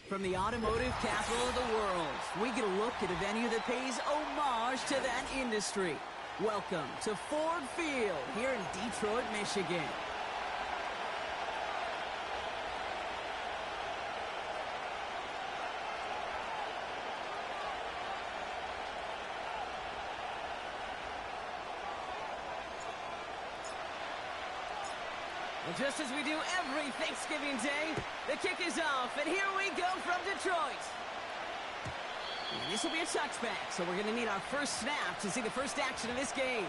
From the automotive capital of the world, we get a look at a venue that pays homage to that industry. Welcome to Ford Field here in Detroit, Michigan. Well, just as we do every Thanksgiving Day, the kick is off, and here we go from Detroit. And this will be a touchback, so we're going to need our first snap to see the first action of this game.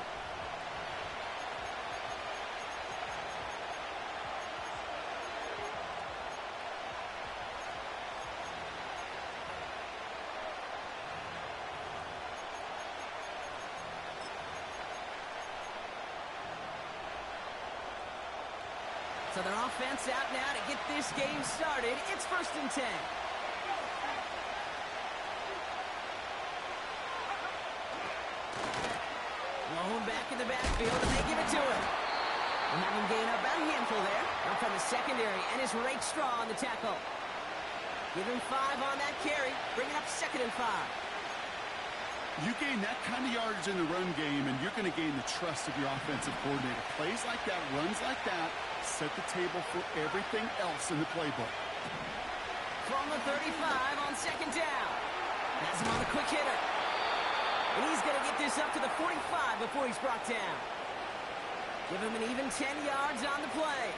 So their offense out now to get this game started. It's 1st and 10. Lone back in the backfield, and they give it to him. And have him gain up about a handful there. Up from the secondary, and is Rake Straw on the tackle. Give him 5 on that carry. Bring it up 2nd and 5. You gain that kind of yardage in the run game, and you're going to gain the trust of your offensive coordinator. Plays like that, runs like that, set the table for everything else in the playbook. From the 35 on 2nd down. Has him on the quick hitter. And he's going to get this up to the 45 before he's brought down. Give him an even 10 yards on the play.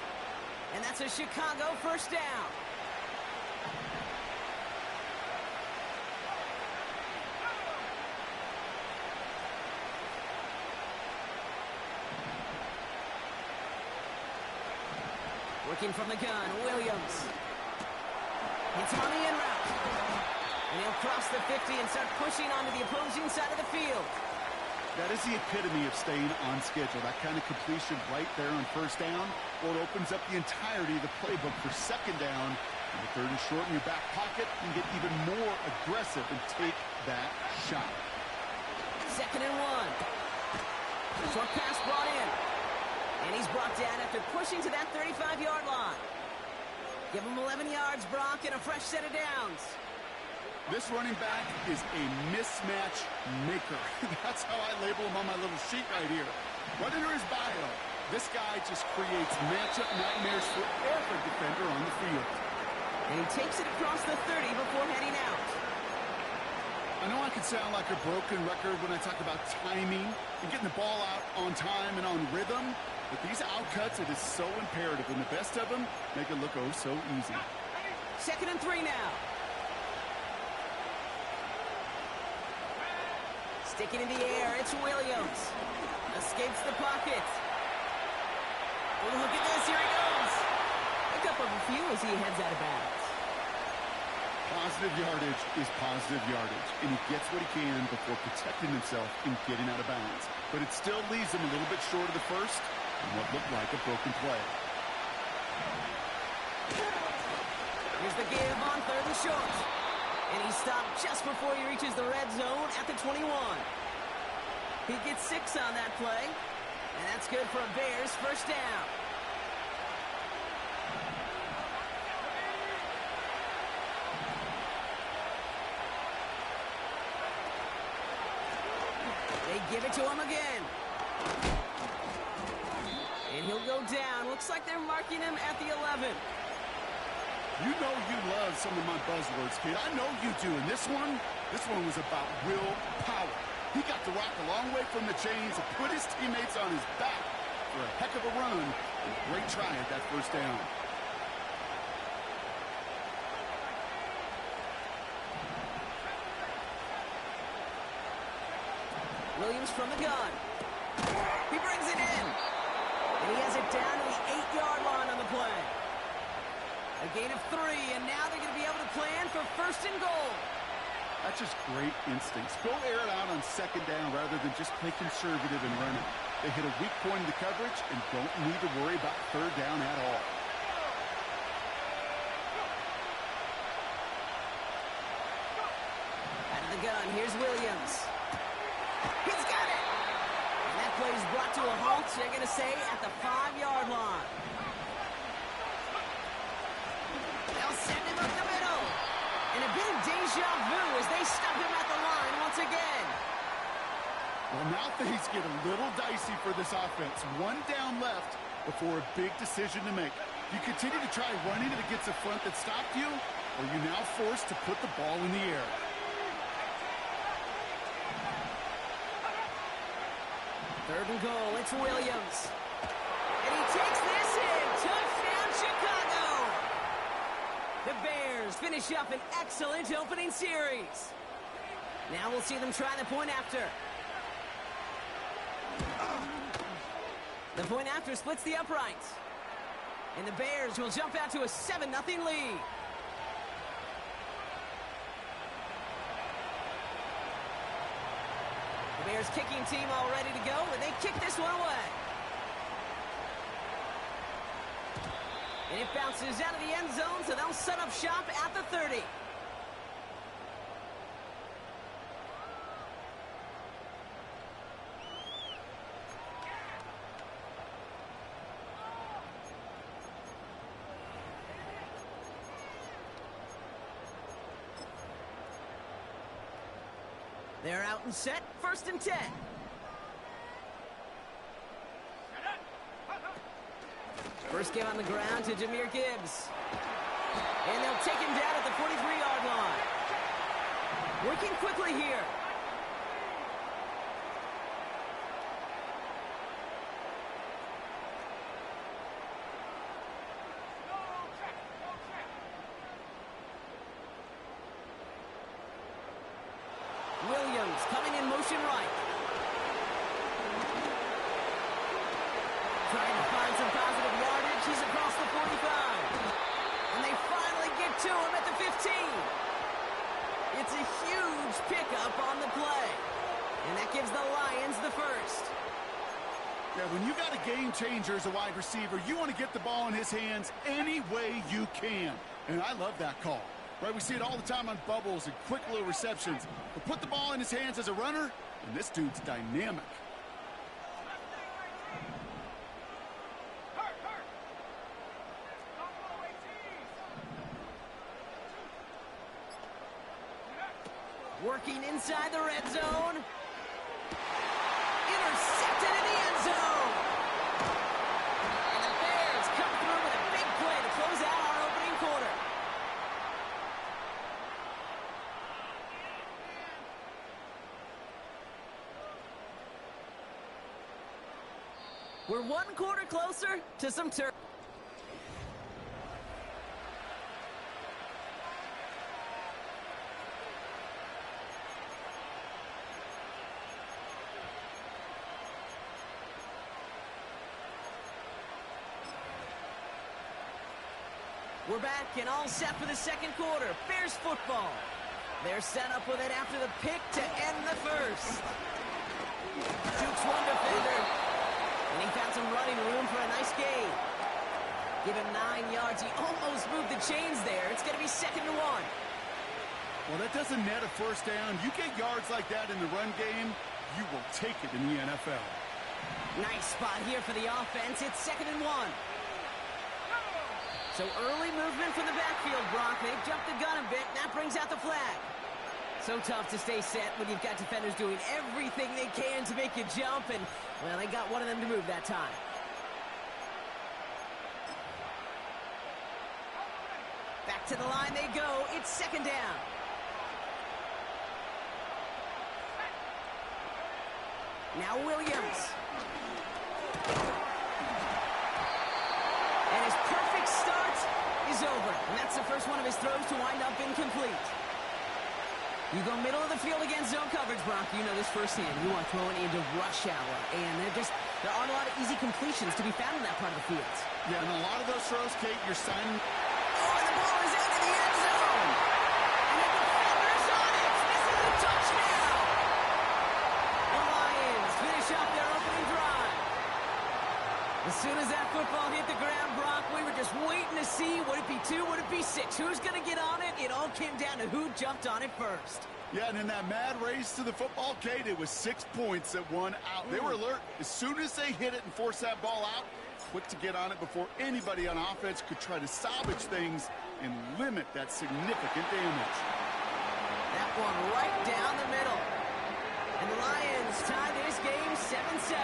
And that's a Chicago 1st down. Working from the gun, Williams. Hits him on the in route. And he'll cross the 50 and start pushing onto the opposing side of the field. That is the epitome of staying on schedule. That kind of completion right there on 1st down. Well, it opens up the entirety of the playbook for 2nd down. And the 3rd and short in your back pocket, you can get even more aggressive and take that shot. 2nd and 1. Short pass brought in. And he's brought down after pushing to that 35-yard line. Give him 11 yards, Brock, and a fresh set of downs. This running back is a mismatch maker. That's how I label him on my little sheet right here. Right under his bio, this guy just creates matchup nightmares for every defender on the field. And he takes it across the 30 before heading out. I know I can sound like a broken record when I talk about timing and getting the ball out on time and on rhythm, but these outcuts, it is so imperative, and the best of them make it look oh so easy. 2nd and 3 now. Sticking in the air, it's Williams. Escapes the pocket. Oh, look at this, here he goes. Pick up a few as he heads out of bounds. Positive yardage is positive yardage, and he gets what he can before protecting himself and getting out of bounds. But it still leaves him a little bit short of the first and what looked like a broken play. Here's the give on 3rd and short. And he stopped just before he reaches the red zone at the 21. He gets 6 on that play, and that's good for a Bears 1st down. They give it to him again. And he'll go down. Looks like they're marking him at the 11. You know you love some of my buzzwords, kid. I know you do. And this one was about willpower. He got the rock a long way from the chains and put his teammates on his back for a heck of a run. And a great try at that 1st down. Williams from the gun. He brings it in. And he has it down to the 8-yard line on the play. A gain of 3, and now they're going to be able to plan for 1st and goal. That's just great instincts. Go air it out on 2nd down rather than just play conservative and run it. They hit a weak point in the coverage and don't need to worry about 3rd down at all. Out of the gun, here's Williams. He's got it! And that play is brought to a halt, so they're going to say at the 5-yard line. They'll send him up the middle. And a bit of deja vu as they stop him at the line once again. Well, now things get a little dicey for this offense. One down left before a big decision to make. You continue to try running it against a front that stopped you, or you're now forced to put the ball in the air. Third and goal, it's Williams. And he takes this in. Touchdown, Chicago! The Bears finish up an excellent opening series. Now we'll see them try the point after. The point after splits the uprights. And the Bears will jump out to a 7-0 lead. The Bears kicking team all ready to go, and they kick this one away. And it bounces out of the end zone, so they'll set up shop at the 30. They're out and set, 1st and 10. First game on the ground to Jahmyr Gibbs. And they'll take him down at the 43-yard line. Working quickly here. Williams coming in motion right. Trying to find some positive yardage. He's across the 45. And they finally get to him at the 15. It's a huge pickup on the play. And that gives the Lions the first. Yeah, when you got a game changer as a wide receiver, you want to get the ball in his hands any way you can. And I love that call. Right, we see it all the time on bubbles and quick little receptions. But put the ball in his hands as a runner, and this dude's dynamic. Working inside the red zone. Intercepted in the end zone. And the Bears come through with a big play to close out our opening quarter. We're one quarter closer to some turn. We're back and all set for the second quarter. Bears football. They're set up with it after the pick to end the first. Jukes one defender. And he found some running room for a nice gain. Give him 9 yards. He almost moved the chains there. It's going to be 2nd and 1. Well, that doesn't net a first down. You get yards like that in the run game, you will take it in the NFL. Nice spot here for the offense. It's 2nd and 1. So early movement from the backfield, Brock. They've jumped the gun a bit, and that brings out the flag. So tough to stay set when you've got defenders doing everything they can to make you jump, and, well, they got one of them to move that time. Back to the line they go. It's 2nd down. Now Williams. And his perfect start is over. And that's the first one of his throws to wind up incomplete. You go middle of the field against zone coverage, Brock. You know this firsthand. You are throwing into rush hour. And there aren't a lot of easy completions to be found in that part of the field. Yeah, and a lot of those throws, Kate, you're signing. Oh, and the ball is out of the end zone. And the defender's on it. This is a touchdown. The Lions finish up their opening drive. As soon as that football hit the ground, Brock, we were just waiting to see, would it be 2, would it be 6? Who's going to get on it? It all came down to who jumped on it first. Yeah, and in that mad race to the football, Kate, it was 6 points that won out. They were alert. As soon as they hit it and forced that ball out, quick to get on it before anybody on offense could try to salvage things and limit that significant damage. That one right down the middle. And the Lions tie this game 7-7.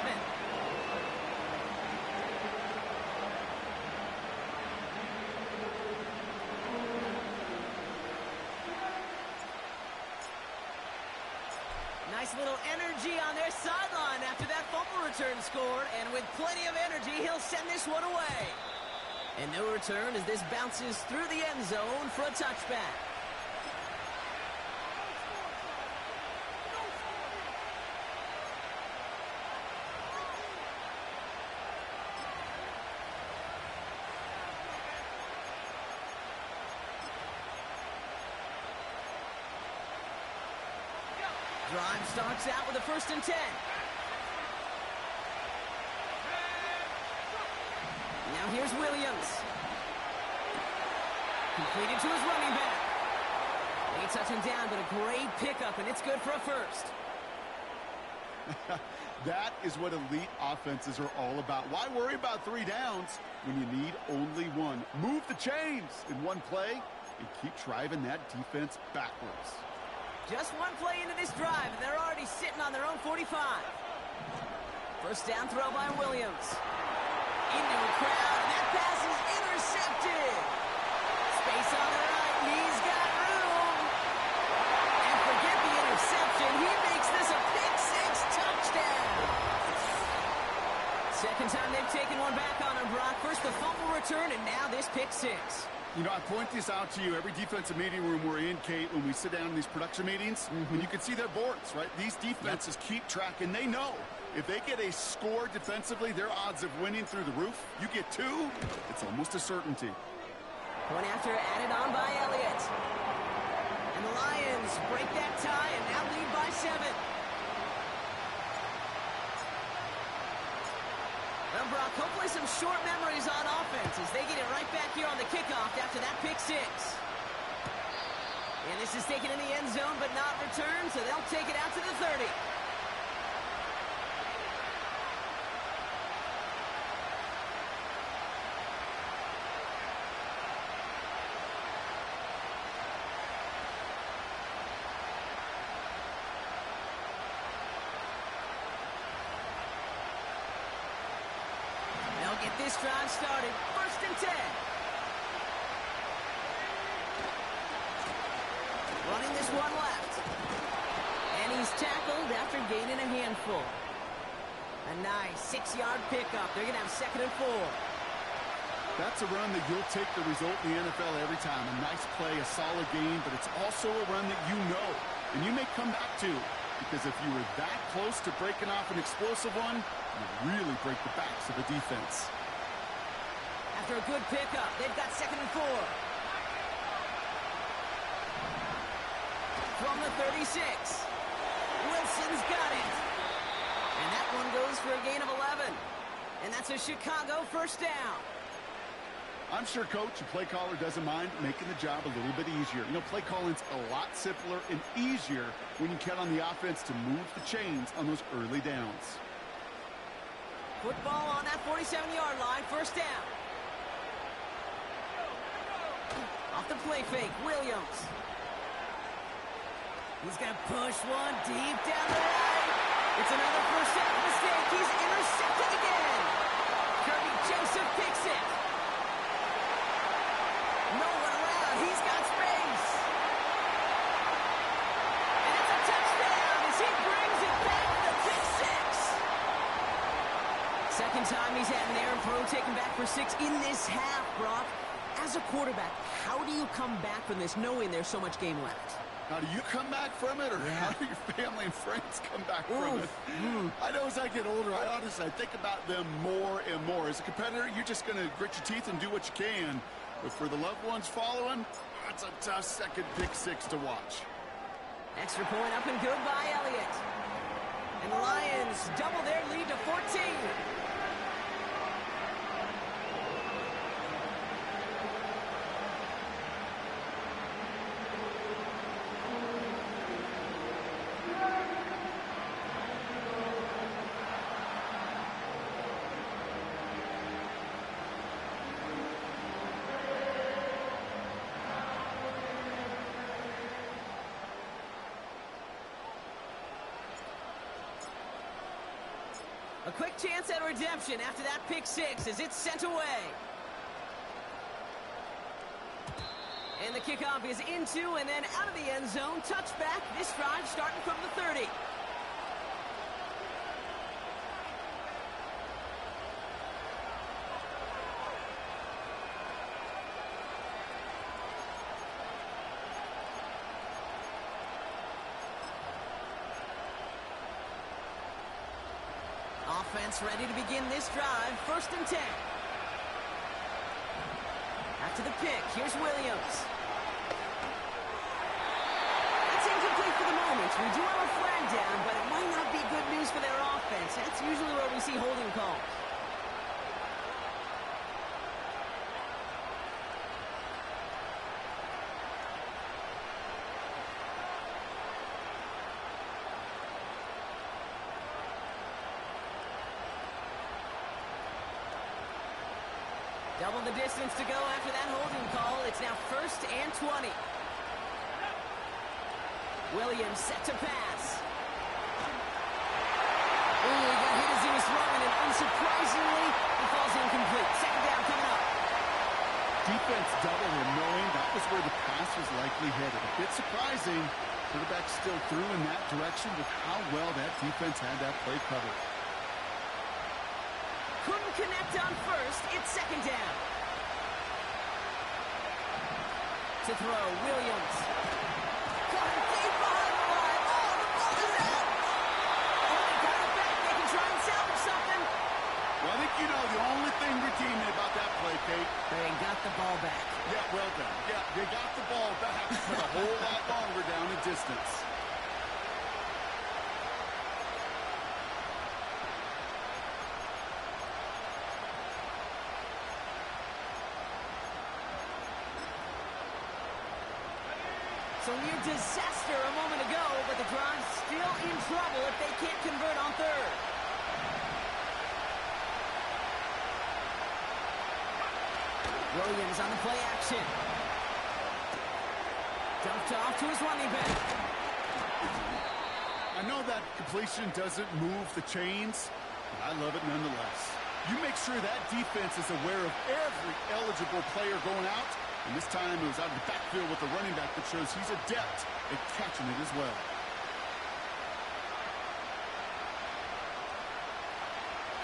Nice little energy on their sideline after that fumble return scored. And with plenty of energy, he'll send this one away. And no return as this bounces through the end zone for a touchback. Drive starts out with a 1st and 10. Now here's Williams. Completed to his running back. They touch him down, but a great pickup, and it's good for a 1st. That is what elite offenses are all about. Why worry about 3 downs when you need only 1? Move the chains in one play and keep driving that defense backwards. Just one play into this drive, and they're already sitting on their own 45. 1st down throw by Williams. Into a crowd, and that pass is intercepted. Space on the right, he's got room. And forget the interception, he makes this a pick-6 touchdown. Second time they've taken one back on him, Brock. First the fumble return, and now this pick-6. You know, I point this out to you every defensive meeting room we're in, Kate, when we sit down in these production meetings, and you can see their boards, right? These defenses keep track, and they know if they get a score defensively, their odds of winning through the roof. You get 2, it's almost a certainty. Point after added on by Elliott. And the Lions break that tie and now lead by 7. Well, Brock, hopefully some short memories on offense as they get it right back here on the kickoff after that pick-6. And this is taken in the end zone but not returned, so they'll take it out to the 30. They'll get this drive started. 1st and 10. Running this one left. And he's tackled after gaining a handful. A nice 6-yard pickup. They're going to have 2nd and 4. That's a run that you'll take the result in the NFL every time. A nice play, a solid game, but it's also a run that you know and you may come back to. Because if you were that close to breaking off an explosive one, you really break the backs of the defense. After a good pickup, they've got 2nd and 4. From the 36. Wilson's got it. And that one goes for a gain of 11. And that's a Chicago 1st down. I'm sure coach and play caller doesn't mind making the job a little bit easier. You know, play calling's a lot simpler and easier when you count on the offense to move the chains on those early downs. Football on that 47-yard line, 1st down. Off the play fake, Williams. He's going to push one deep down the right. It's another 1st down mistake. He's intercepted again. Kirby Joseph picks it. No one around. He's got space. And it's a touchdown as he brings it back to the pick-6. Second time he's had an errant throw taken back for 6 in this half, Brock. As a quarterback, how do you come back from this knowing there's so much game left? How do you come back from it, or how do your family and friends come back from it? I know as I get older, I think about them more and more. As a competitor, you're just going to grit your teeth and do what you can. But for the loved ones following, that's a tough second pick-6 to watch. Extra point up and good by Elliott. And the Lions double their lead to 14. A quick chance at redemption after that pick six as it's sent away. And the kickoff is into and then out of the end zone. Touchback. This drive starting from the 30. Offense ready to begin this drive. 1st and 10. After the pick, here's Williams. That's incomplete for the moment. We do have a flag down, but it might not be good news for their offense. That's usually where we see holding calls. Double the distance to go after that holding call. It's now 1st and 20. Williams set to pass. Ooh, he got hit as he was throwing, and unsurprisingly, he falls incomplete. 2nd down coming up. Defense doubled him, knowing that was where the pass was likely headed. A bit surprising. Quarterback still threw in that direction with how well that defense had that play covered. Couldn't connect on 1st. It's 2nd down. To throw, Williams. Caught him deep behind the line. Oh, the ball is out. Oh, they got it back. They can try and salvage something. Well, I think you know the only thing redeeming about that play, Kate. They got the ball back. Yeah, well done. Yeah, they got the ball back, but a whole lot longer down the distance. So near disaster a moment ago, but the drive's still in trouble if they can't convert on 3rd. Williams on the play action. Dumped off to his running back. I know that completion doesn't move the chains, but I love it nonetheless. You make sure that defense is aware of every eligible player going out. And this time it was out of the backfield with the running back that shows he's adept at catching it as well.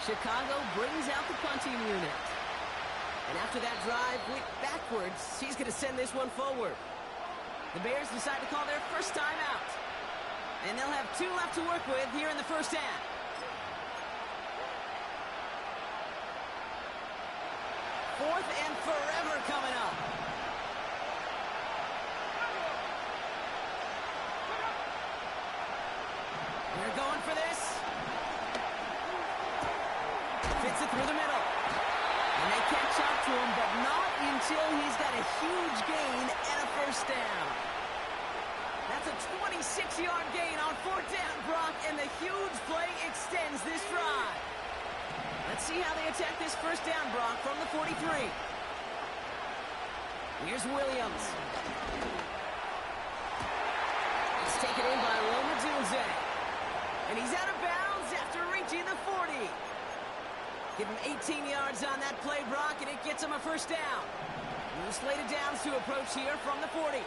Chicago brings out the punting unit. And after that drive went backwards, he's going to send this one forward. The Bears decide to call their first time out. And they'll have 2 left to work with here in the 1st half. 4th and forever coming up. They're going for this. Fits it through the middle. And they catch up to him, but not until he's got a huge gain and a 1st down. That's a 26-yard gain on 4th down, Brock, and the huge play extends this drive. Let's see how they attack this 1st down, Brock, from the 43. Here's Williams. It's taken in by Romadunze. And he's out of bounds after reaching the 40. Give him 18 yards on that play, Brock, and it gets him a 1st down. New slated downs to approach here from the 40.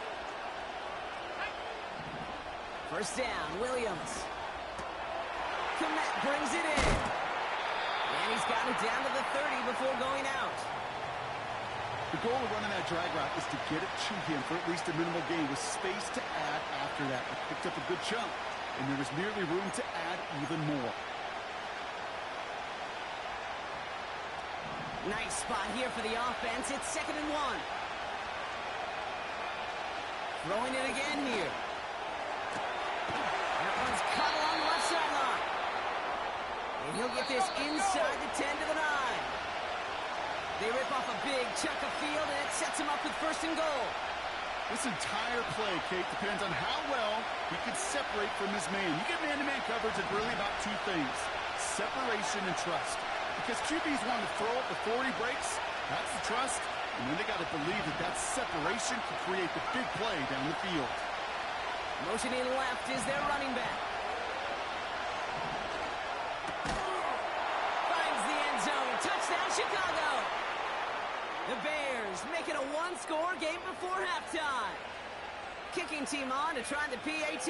1st down, Williams. Komet brings it in. And he's got it down to the 30 before going out. The goal of running that drag route is to get it to him for at least a minimal gain with space to add after that. They picked up a good chunk, and there was merely room to add even more. Nice spot here for the offense. It's 2nd and 1. Throwing it again here. That one's cut along the left sideline. And he'll get this inside the 10 to the 9. They rip off a big chunk of field, and it sets him up with 1st and goal. This entire play, Kate, depends on how well he can separate from his man. You get man-to-man coverage, it's really about 2 things: separation and trust. Because QB's want to throw it before he breaks. That's the trust. And then they got to believe that that separation can create the big play down the field. Motioning left is their running back. Chicago. The Bears make it a one-score game before halftime. Kicking team on to try the PAT.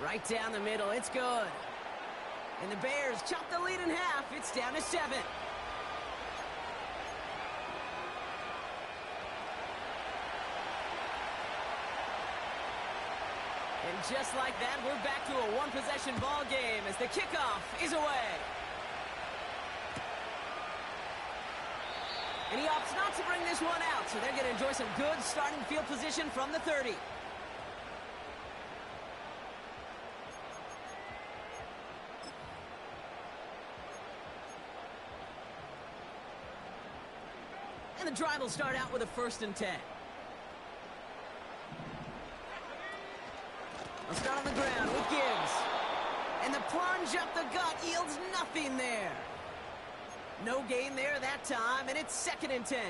Right down the middle, it's good. And the Bears chop the lead in half. It's down to 7. And just like that, we're back to a one-possession ball game as the kickoff is away. And he opts not to bring this one out, so they're going to enjoy some good starting field position from the 30. And the drive will start out with a 1st and 10. They'll start on the ground with Gibbs. And the plunge up the gut yields nothing there. No gain there that time, and it's 2nd and 10.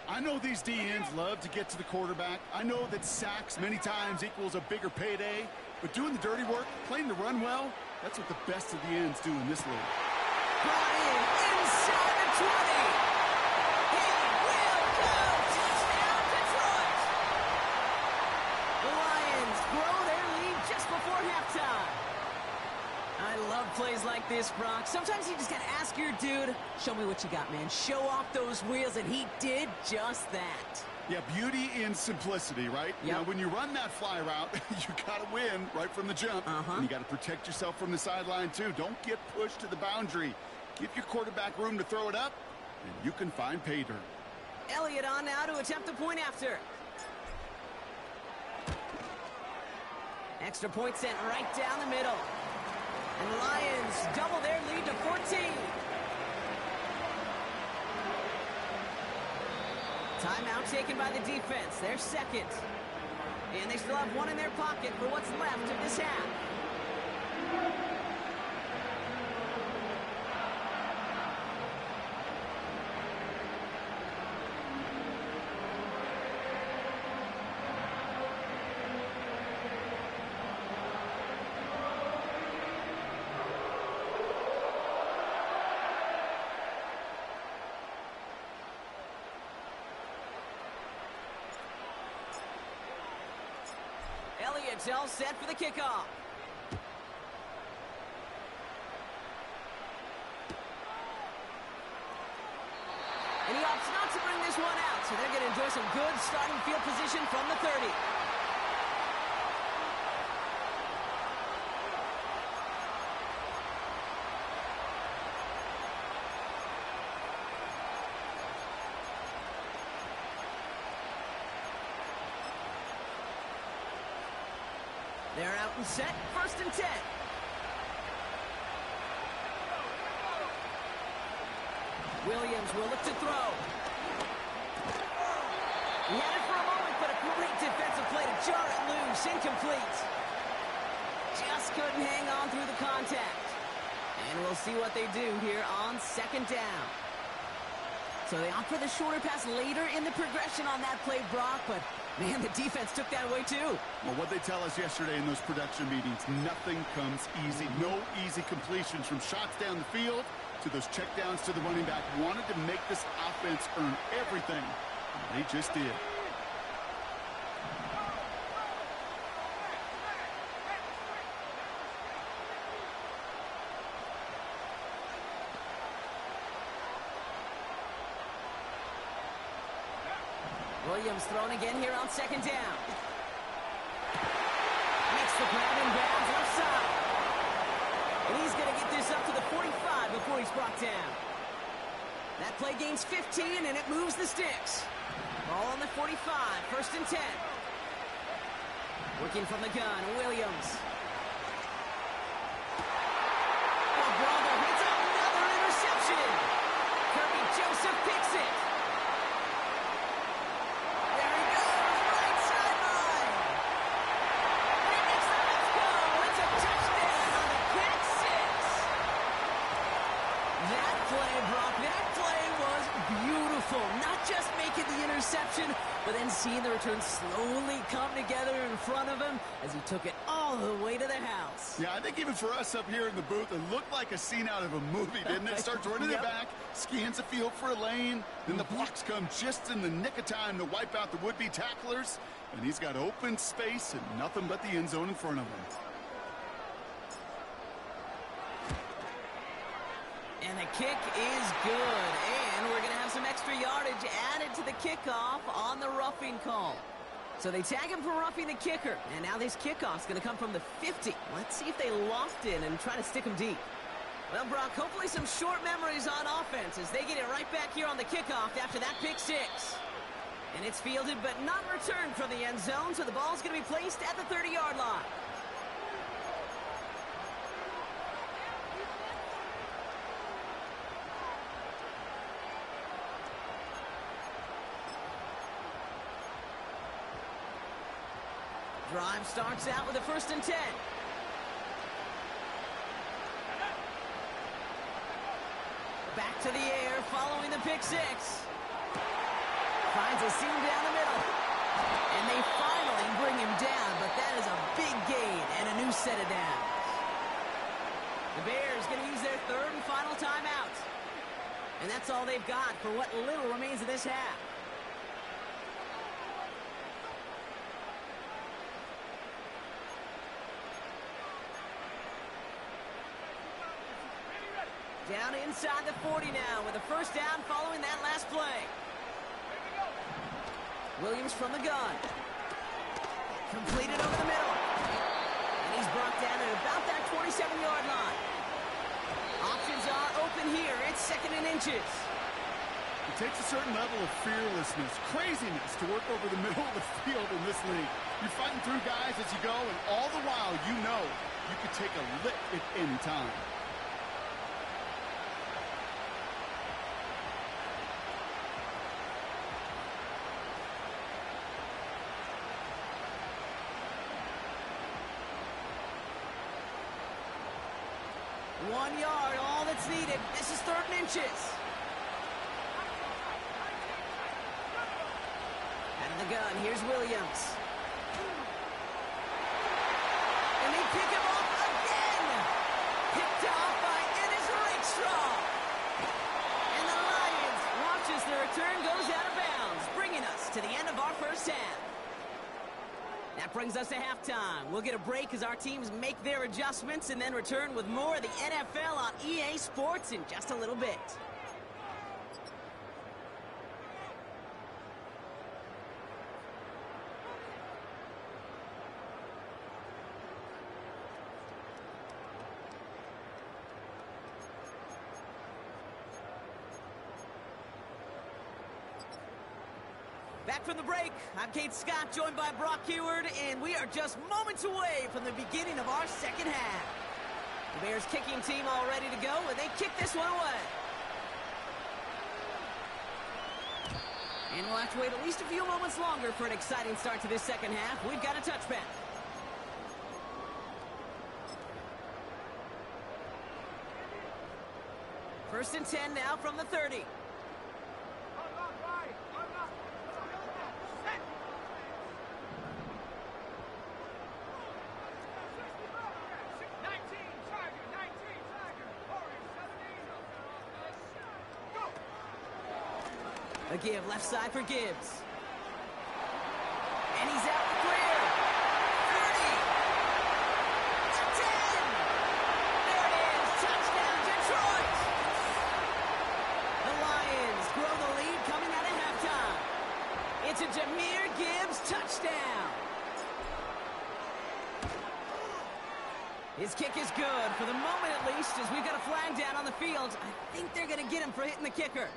I know these DNs love to get to the quarterback. I know that sacks many times equals a bigger payday. But doing the dirty work, playing the run well, that's what the best of the ends do in this league. Brought in inside the 20. He will go. Touchdown, Detroit. The Lions grow their lead just before halftime. I love plays like this, Brock. Sometimes you just got to ask your dude, show me what you got, man. Show off those wheels, and he did just that. Yeah, beauty in simplicity, right? Yep. Now, when you run that fly route, you got to win right from the jump. And you got to protect yourself from the sideline, too. Don't get pushed to the boundary. Give your quarterback room to throw it up, and you can find pay dirt. Elliott on now to attempt the point after. Extra point sent right down the middle. And the Lions double their lead to 14. Timeout taken by the defense. Their 2nd. And they still have one in their pocket for what's left of this half. Elliott's all set for the kickoff. And he opts not to bring this one out, so they're going to enjoy some good starting field position from the 30. They're out and set, 1st and 10. Williams will look to throw. He had it for a moment, but a great defensive play to jar it loose, incomplete. Just couldn't hang on through the contact. And we'll see what they do here on 2nd down. So they opt for the shorter pass later in the progression on that play, Brock, but man, the defense took that away too. Well, what they tell us yesterday in those production meetings, nothing comes easy. No easy completions from shots down the field to those checkdowns to the running back. Wanted to make this offense earn everything. And they just did. Williams thrown again here on 2nd down. Makes the grab in bounds left side. And he's going to get this up to the 45 before he's brought down. That play gains 15, and it moves the sticks. Ball on the 45, 1st and 10. Working from the gun, Williams. Oh, brother, it's another interception. Kirby Joseph picks it. Not just making the interception, but then seeing the return slowly come together in front of him as he took it all the way to the house. Yeah, I think even for us up here in the booth, it looked like a scene out of a movie, didn't it? Starts running it back, scans the field for a lane, then the blocks come just in the nick of time to wipe out the would-be tacklers, and he's got open space and nothing but the end zone in front of him. And the kick is good, and we're going to have some extra yardage added to the kickoff on the roughing call. So they tag him for roughing the kicker, and now this kickoff's going to come from the 50. Let's see if they loft in and try to stick him deep. Well, Brock, hopefully some short memories on offense as they get it right back here on the kickoff after that pick six. And it's fielded but not returned from the end zone, so the ball's going to be placed at the 30-yard line. Drive starts out with a 1st and 10. Back to the air following the pick six. Finds a seam down the middle. And they finally bring him down, but that is a big gain and a new set of downs. The Bears going to use their 3rd and final timeout. And that's all they've got for what little remains of this half. Down inside the 40 now with a 1st down following that last play. Williams from the gun. Completed over the middle. And he's brought down at about that 27-yard line. Options are open here. It's 2nd and inches. It takes a certain level of fearlessness, craziness to work over the middle of the field in this league. You're fighting through guys as you go, and all the while you know you could take a lick at any time. One yard, all that's needed. This is 3rd and inches. Out of the gun, here's Williams. And they pick him off again. Picked off by Ennis Rakestraw. And the Lions watch as the return goes out of bounds, bringing us to the end of our 1st half. That brings us to halftime. We'll get a break as our teams make their adjustments and then return with more of the NFL on EA Sports in just a little bit. Back from the break, I'm Kate Scott, joined by Brock Heward, and we are just moments away from the beginning of our 2nd half. The Bears kicking team all ready to go, and they kick this one away. And we'll have to wait at least a few moments longer for an exciting start to this 2nd half. We've got a touchback. First and 10 now from the 30. A give, left side for Gibbs. And he's out clear. 30. The 10. There it is. Touchdown, Detroit. The Lions grow the lead coming out of halftime. It's a Jahmyr Gibbs touchdown. His kick is good, for the moment at least, as we've got a flag down on the field. I think they're going to get him for hitting the kicker.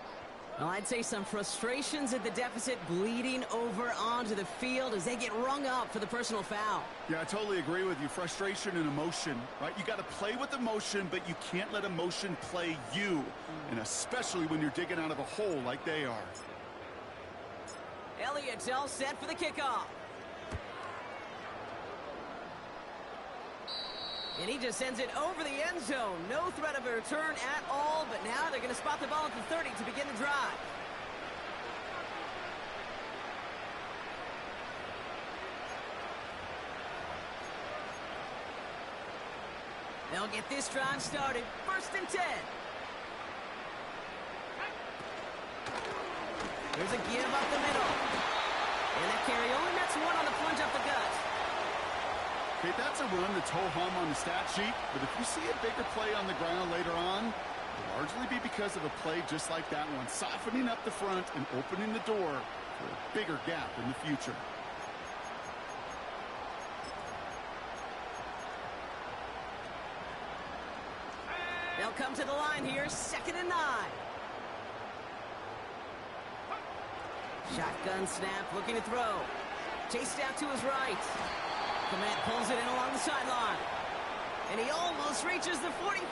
Well, I'd say some frustrations at the deficit bleeding over onto the field as they get rung up for the personal foul. Yeah, I totally agree with you. Frustration and emotion, right? You got to play with emotion, but you can't let emotion play you, and especially when you're digging out of a hole like they are. Elliott's all set for the kickoff. And he just sends it over the end zone. No threat of a return at all, but now they're going to spot the ball at the 30 to begin the drive. They'll get this drive started. 1st and 10. There's a give up the middle. And that carry only nets one on the plunge up the gut. Okay, that's a run that's ho-hum on the stat sheet, but if you see a bigger play on the ground later on, it'll largely be because of a play just like that one, softening up the front and opening the door for a bigger gap in the future. They'll come to the line here, 2nd and 9. Shotgun snap, looking to throw. Chased out to his right. Komet pulls it in along the sideline. And he almost reaches the 45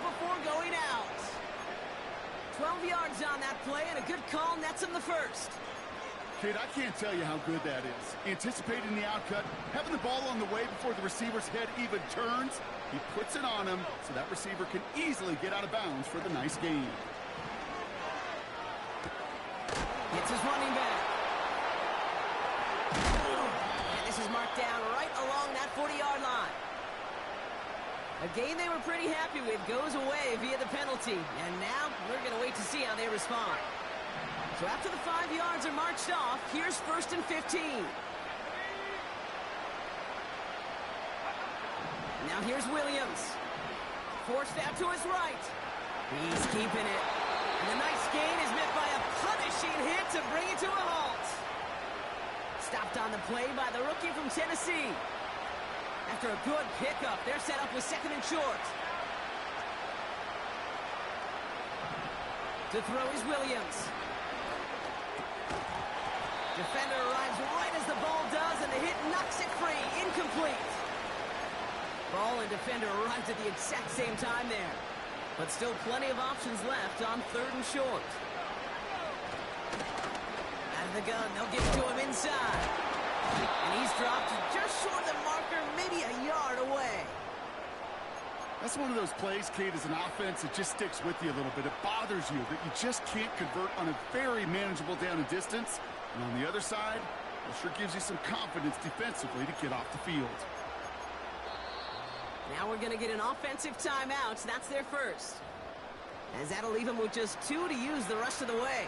before going out. 12 yards on that play, and a good call nets him the 1st. Kid, I can't tell you how good that is. Anticipating the outcut, having the ball on the way before the receiver's head even turns, he puts it on him so that receiver can easily get out of bounds for the nice gain. It's his running back. And this is marked down right along that 40-yard line. A gain they were pretty happy with goes away via the penalty. And now we're going to wait to see how they respond. So after the 5 yards are marched off, here's 1st and 15. Now here's Williams. Forced out to his right. He's keeping it. And the nice gain is met by a punishing hit to bring it to a halt. Stopped on the play by the rookie from Tennessee. After a good pickup, they're set up with 2nd and short. To throw is Williams. Defender arrives right as the ball does, and the hit knocks it free. Incomplete. Ball and defender arrived at the exact same time there. But still plenty of options left on 3rd and short. Out of the gun, they'll give it to him inside. And he's dropped just short of the marker, maybe a yard away. That's one of those plays, Kate, as an offense, it just sticks with you a little bit. It bothers you that you just can't convert on a very manageable down and distance. And on the other side, it sure gives you some confidence defensively to get off the field. Now we're going to get an offensive timeout. That's their 1st. As that'll leave them with just 2 to use the rest of the way.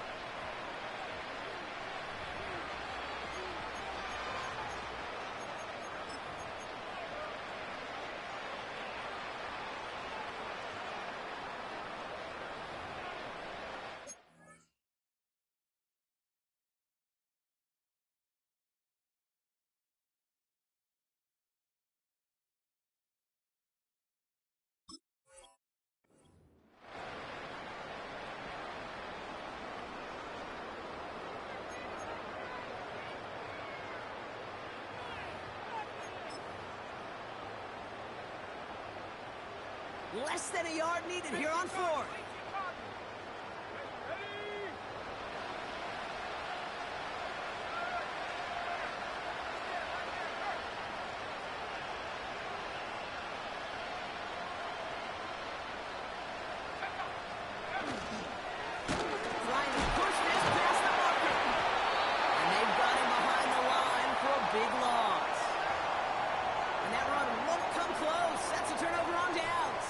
Less than a yard needed here on 4th. Trying to push this past the marker. And they've got him behind the line for a big loss. And that run won't come close. That's a turnover on downs.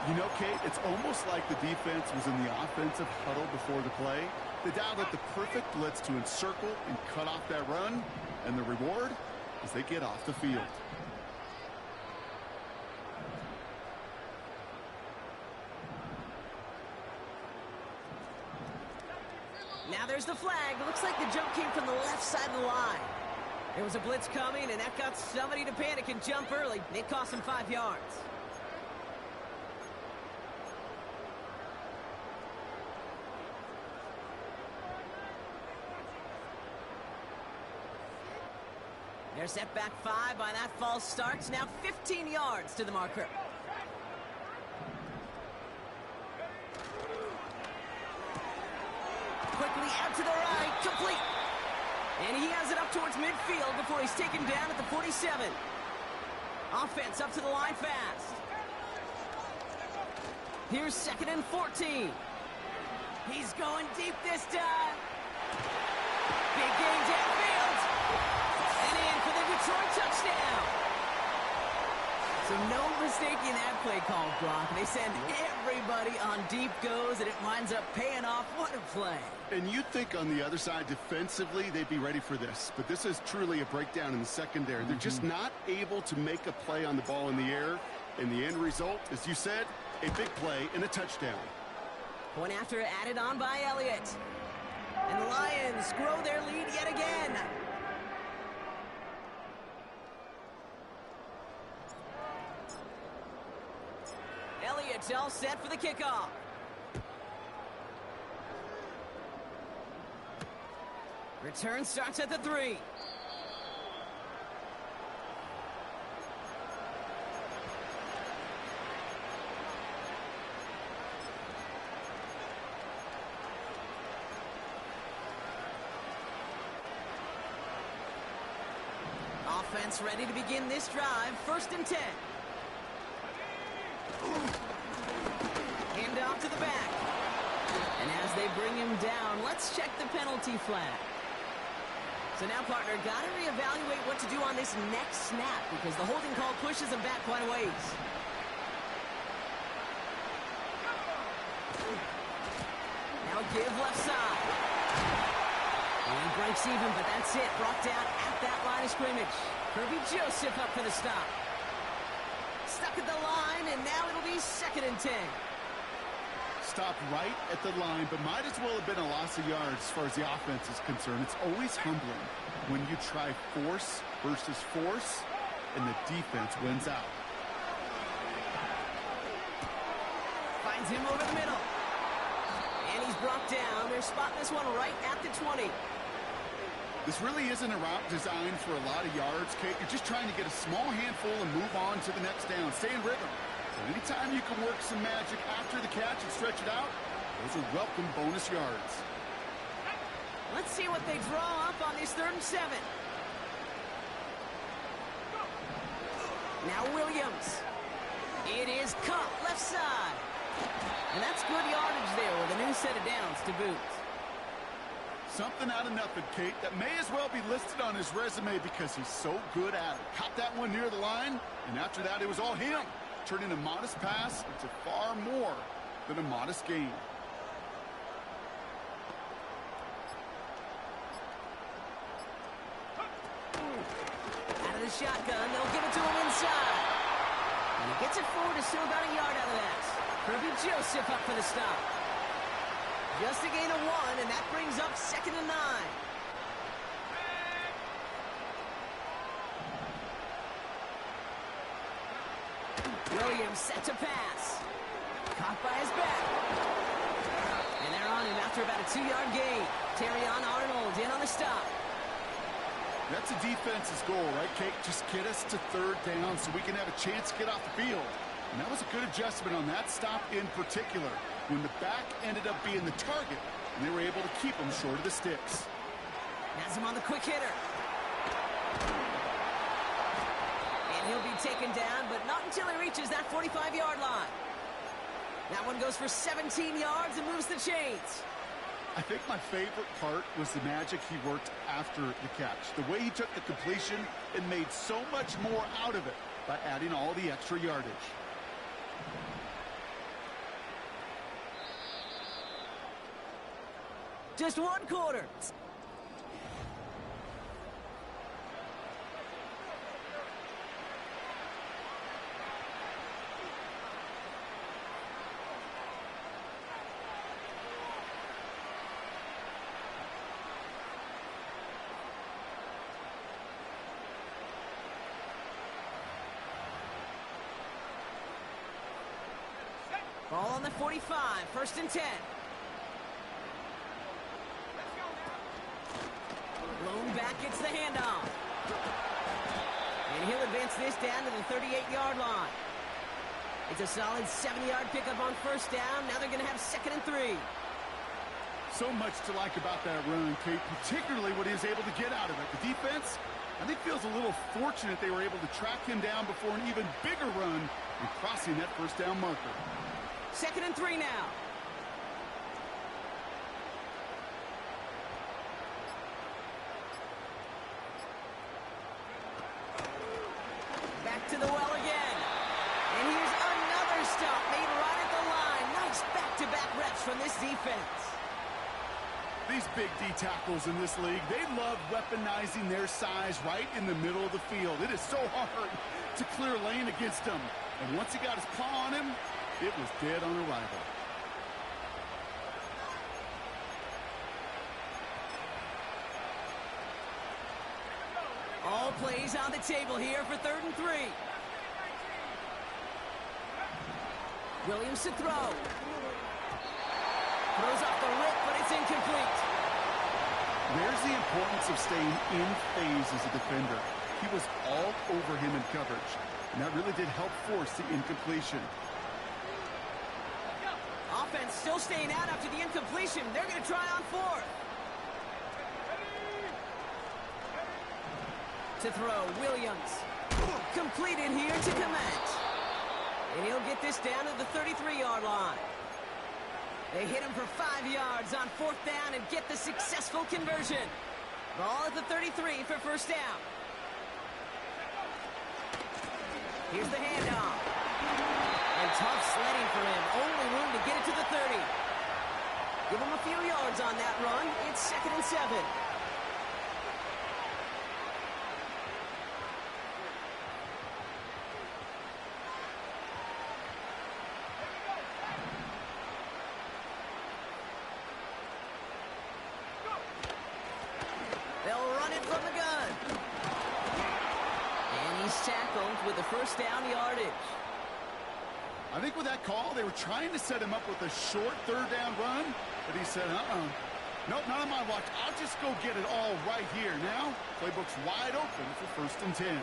You know, Kate, it's almost like the defense was in the offensive huddle before the play. They dialed up the perfect blitz to encircle and cut off that run. And the reward is they get off the field. Now there's the flag. Looks like the jump came from the left side of the line. There was a blitz coming, and that got somebody to panic and jump early. It cost him 5 yards. They're set back 5 by that false start. Now 15 yards to the marker. Quickly out to the right. Complete. And he has it up towards midfield before he's taken down at the 47. Offense up to the line fast. Here's 2nd and 14. He's going deep this time. Big game downfield. And in for the Detroit touchdown. So no mistaking that play call, Brock. They send everybody on deep goes, and it winds up paying off. What a play. And you'd think on the other side defensively they'd be ready for this. But this is truly a breakdown in the secondary. They're just not able to make a play on the ball in the air. And the end result, as you said, a big play and a touchdown. Point after added on by Elliott. And the Lions grow their lead yet again. Elliott's all set for the kickoff. Return starts at the 3. Offense ready to begin this drive. 1st and 10. Hand off to the back. And as they bring him down, let's check the penalty flag. So now, partner, got to reevaluate what to do on this next snap because the holding call pushes him back quite a ways. Now give left side. And he breaks even, but that's it. Brought down at that line of scrimmage. Kirby Joseph up for the stop. Stuck at the line, and now it'll be 2nd and 10. Stopped right at the line, but might as well have been a loss of yards as far as the offense is concerned. It's always humbling when you try force versus force, and the defense wins out. Finds him over the middle. And he's brought down. They're spotting this one right at the 20. This really isn't a route designed for a lot of yards, Kate. You're just trying to get a small handful and move on to the next down. Stay in rhythm. So anytime you can work some magic after the catch and stretch it out, those are welcome bonus yards. Let's see what they draw up on this 3rd and 7. Now Williams. It is caught left side. And that's good yardage there with a new set of downs to boot. Something out of nothing, Kate, that may as well be listed on his resume because he's so good at it. Caught that one near the line, and after that, it was all him. Turning a modest pass into far more than a modest gain. Out of the shotgun, they'll give it to him inside. And he gets it forward to still about a yard out of that. Kirby Joseph up for the stop. Just a gain of 1, and that brings up 2nd and 9. Williams set to pass. Caught by his back. And they're on him after about a 2-yard gain. Terrion Arnold in on the stop. That's a defense's goal, right, Kate? Just get us to 3rd down so we can have a chance to get off the field. And that was a good adjustment on that stop in particular, when the back ended up being the target, and they were able to keep him short of the sticks. Has him on the quick hitter. And he'll be taken down, but not until he reaches that 45-yard line. That one goes for 17 yards and moves the chains. I think my favorite part was the magic he worked after the catch. The way he took the completion and made so much more out of it by adding all the extra yardage. Just 1 quarter. Ball on the 45, 1st and 10. Blown back gets the handoff. And he'll advance this down to the 38-yard line. It's a solid 7-yard pickup on 1st down. Now they're going to have 2nd and 3. So much to like about that run, Kate, particularly what he was able to get out of it. The defense, I think, feels a little fortunate they were able to track him down before an even bigger run and crossing that 1st down marker. 2nd and 3 now. Back to the well again. stop made right at the line. Nice back-to-back reps from this defense. These big D tackles in this league, they love weaponizing their size right in the middle of the field. It is so hard to clear lane against him. And once he got his paw on him, it was dead on arrival. All plays on the table here for 3rd and 3. Williams to throw. Throws off the rip, but it's incomplete. There's the importance of staying in phase as a defender. He was all over him in coverage, and that really did help force the incompletion. Offense still staying out after the incompletion. They're going to try on 4th. To throw, Williams. Completed here to Komet. And he'll get this down to the 33-yard line. They hit him for 5 yards on 4th down and get the successful conversion. Ball at the 33 for 1st down. Here's the handoff. And tough sledding for him. Only room to get it to the 30. Give him a few yards on that run. It's 2nd and 7. They'll run it from the gun. And he's tackled with the 1st down yardage. I think with that call, they were trying to set him up with a short 3rd down run, but he said, nope, not on my watch. I'll just go get it all right here. Now, playbook's wide open for 1st and 10.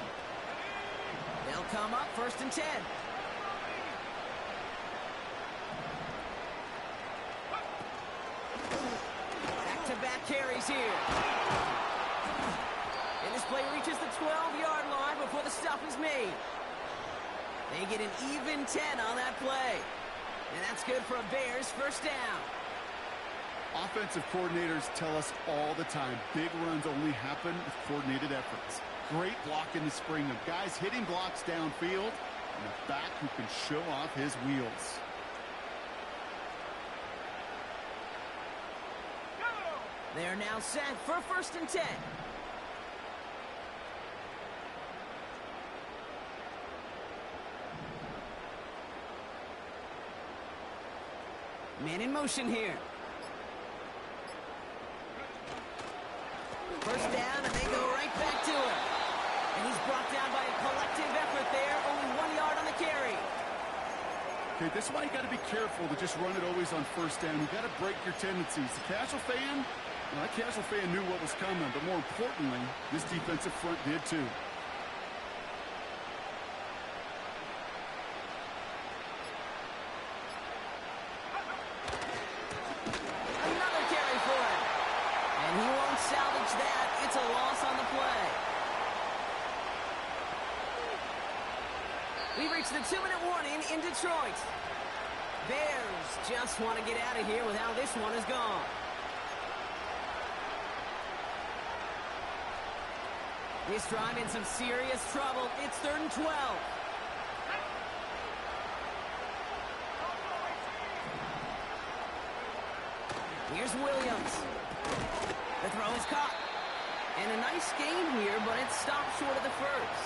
They'll come up 1st and 10. Back-to-back carries here. And this play reaches the 12-yard line before the stop is made. They get an even 10 on that play. And that's good for a Bears 1st down. Offensive coordinators tell us all the time, big runs only happen with coordinated efforts. Great block in the spring of guys hitting blocks downfield and a back who can show off his wheels. They're now set for 1st and 10. Man in motion here. 1st down, and they go right back to him. And he's brought down by a collective effort there. Only 1 yard on the carry. Okay, this is why you got to be careful to just run it always on 1st down. You got to break your tendencies. The casual fan, well, that casual fan knew what was coming, but more importantly, this defensive front did too. Salvage that. It's a loss on the play. We've reached the 2-minute warning in Detroit. Bears just want to get out of here with how this one has gone. This drive in some serious trouble. It's 3rd and 12. Here's Williams. The throw is caught. And a nice game here, but it's stopped short of the 1st.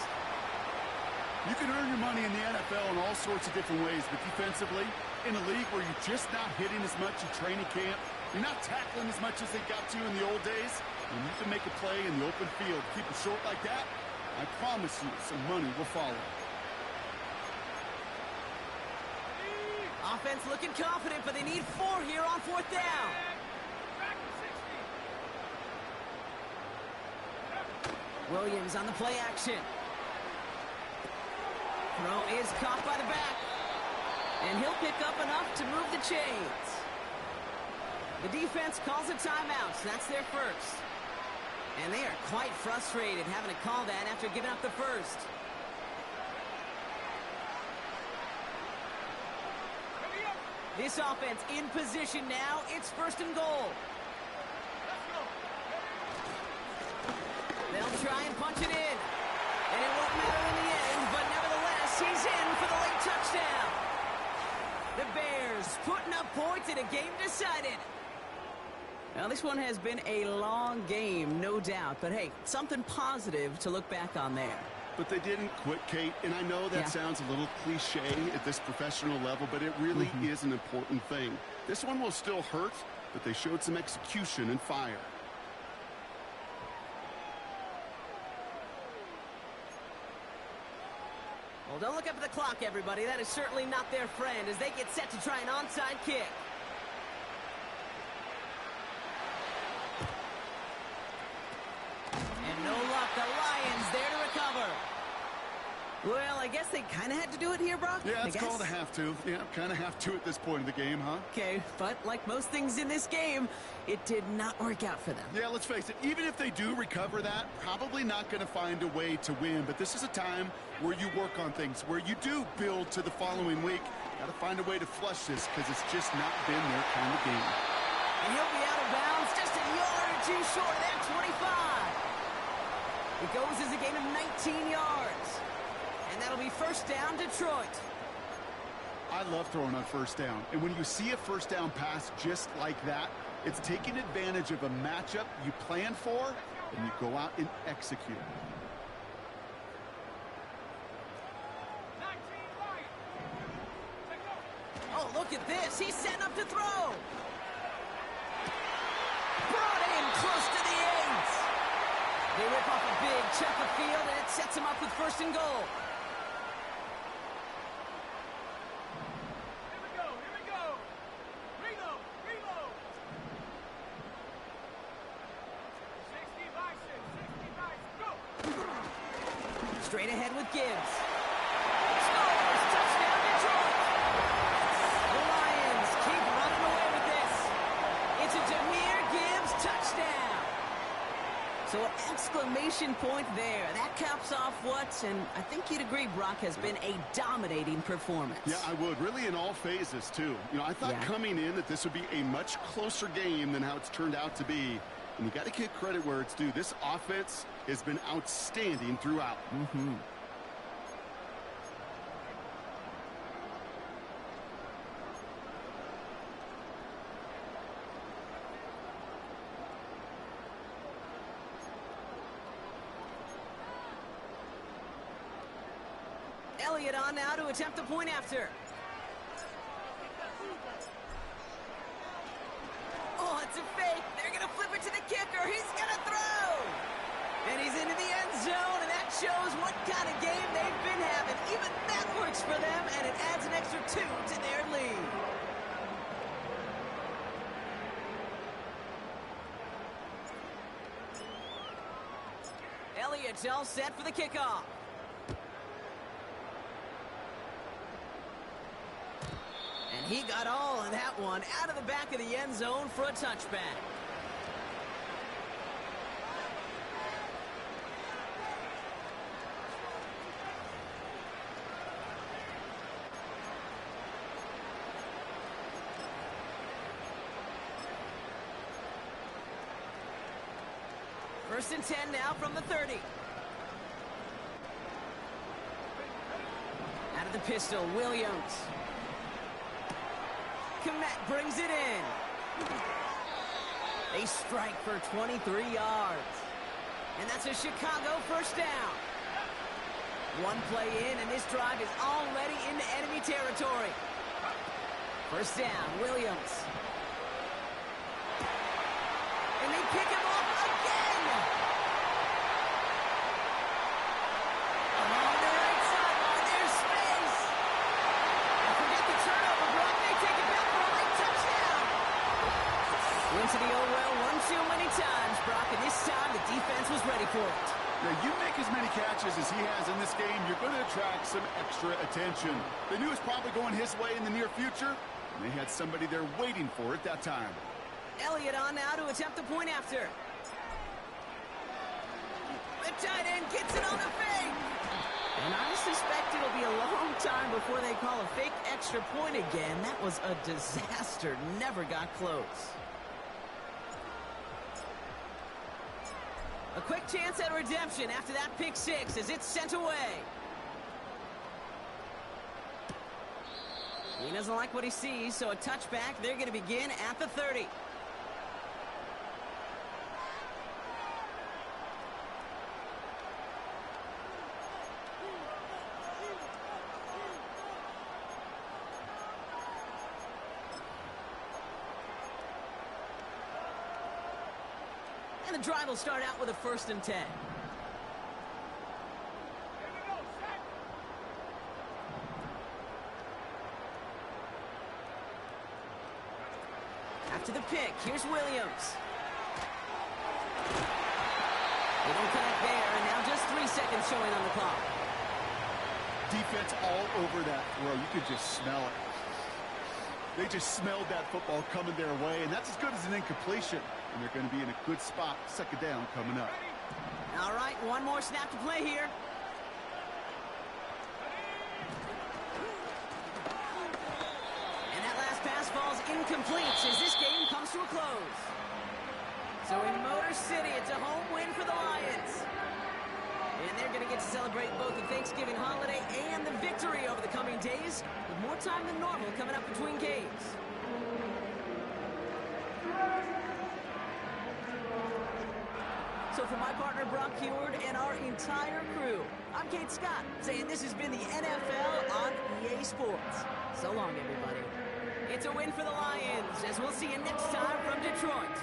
You can earn your money in the NFL in all sorts of different ways, but defensively, in a league where you're just not hitting as much in training camp, you're not tackling as much as they got to in the old days, and you can make a play in the open field. Keep it short like that, I promise you some money will follow. Offense looking confident, but they need 4 here on 4th down. Williams on the play action. Throw is caught by the back. And he'll pick up enough to move the chains. The defense calls a timeout. That's their 1st. And they are quite frustrated having to call that after giving up the 1st. This offense in position now. It's 1st and goal. They'll try and punch it in. And it won't matter in the end, but nevertheless, he's in for the late touchdown. The Bears putting up points in a game decided. Now, this one has been a long game, no doubt. But, hey, something positive to look back on there. But they didn't quit, Kate. And I know that sounds a little cliche at this professional level, but it really is an important thing. This one will still hurt, but they showed some execution and fire. Well, don't look up at the clock, everybody. That is certainly not their friend as they get set to try an onside kick. And no luck. The Lions there to recover. Well, I guess they kind of had to do it here, Brock. Yeah, it's called a have to. Yeah, kind of have to at this point in the game, huh? Okay, but like most things in this game, it did not work out for them. Yeah, let's face it. Even if they do recover that, probably not going to find a way to win. But this is a time where you work on things, where you do build to the following week. Got to find a way to flush this because it's just not been their kind of game. And he'll be out of bounds just a yard or two short of that 25. It goes as a gain of 19 yards. And that'll be first down, Detroit. I love throwing on first down. And when you see a first down pass just like that, it's taking advantage of a matchup you plan for, and you go out and execute. Oh, look at this. He's setting up to throw. Brought in close to the 8. They rip off a big chunk of field, and it sets him up with first and goal. Straight ahead with Gibbs. Scores! Touchdown, Detroit! The Lions keep running away with this. It's a Jahmyr Gibbs touchdown. So an exclamation point there. That caps off what, and I think you'd agree, Brock, has been a dominating performance. Yeah, I would. Really in all phases, too. You know, I thought coming in that this would be a much closer game than how it's turned out to be. And you got to give credit where it's due. This offense has been outstanding throughout. Elliott on now to attempt the point after. Oh, it's a fake. They're going to flip it to the kicker. He's going to throw. And he's into the end zone, and that shows what kind of game they've been having. Even that works for them, and it adds an extra 2 to their lead. Elliott's all set for the kickoff. And he got all of that one out of the back of the end zone for a touchback. First and 10 now from the 30. Out of the pistol, Williams. Komet brings it in. They strike for 23 yards. And that's a Chicago first down. One play in, and this drive is already into enemy territory. First down, Williams. And they pick him off again. Along the right sideline, there's space. And forget the turnover, Brock. They take it back for a late touchdown. Went to the old well one too many times, Brock, and this time the defense was ready for it. Now, you make as many catches as he has in this game, you're going to attract some extra attention. They knew it was probably going his way in the near future, and they had somebody there waiting for it that time. Elliott on now to attempt the point after. The tight end gets it on the fake. And I suspect it'll be a long time before they call a fake extra point again. That was a disaster. Never got close. A quick chance at redemption after that pick six as it's sent away. He doesn't like what he sees, so a touchback. They're going to begin at the 30. And the drive will start out with a 1st and 10. After the pick, here's Williams. They don't connect there, and now just 3 seconds showing on the clock. Defense all over that throw. You could just smell it. They just smelled that football coming their way, and that's as good as an incompletion. And they're going to be in a good spot. 2nd down coming up. All right, one more snap to play here. And that last pass falls incomplete as this game comes to a close. So in Motor City, it's a home win for the Lions. And they're going to get to celebrate both the Thanksgiving holiday and the victory over the coming days, with more time than normal coming up between games. So for my partner, Brock Heward, and our entire crew, I'm Kate Scott, saying this has been the NFL on EA Sports. So long, everybody. It's a win for the Lions, as we'll see you next time from Detroit.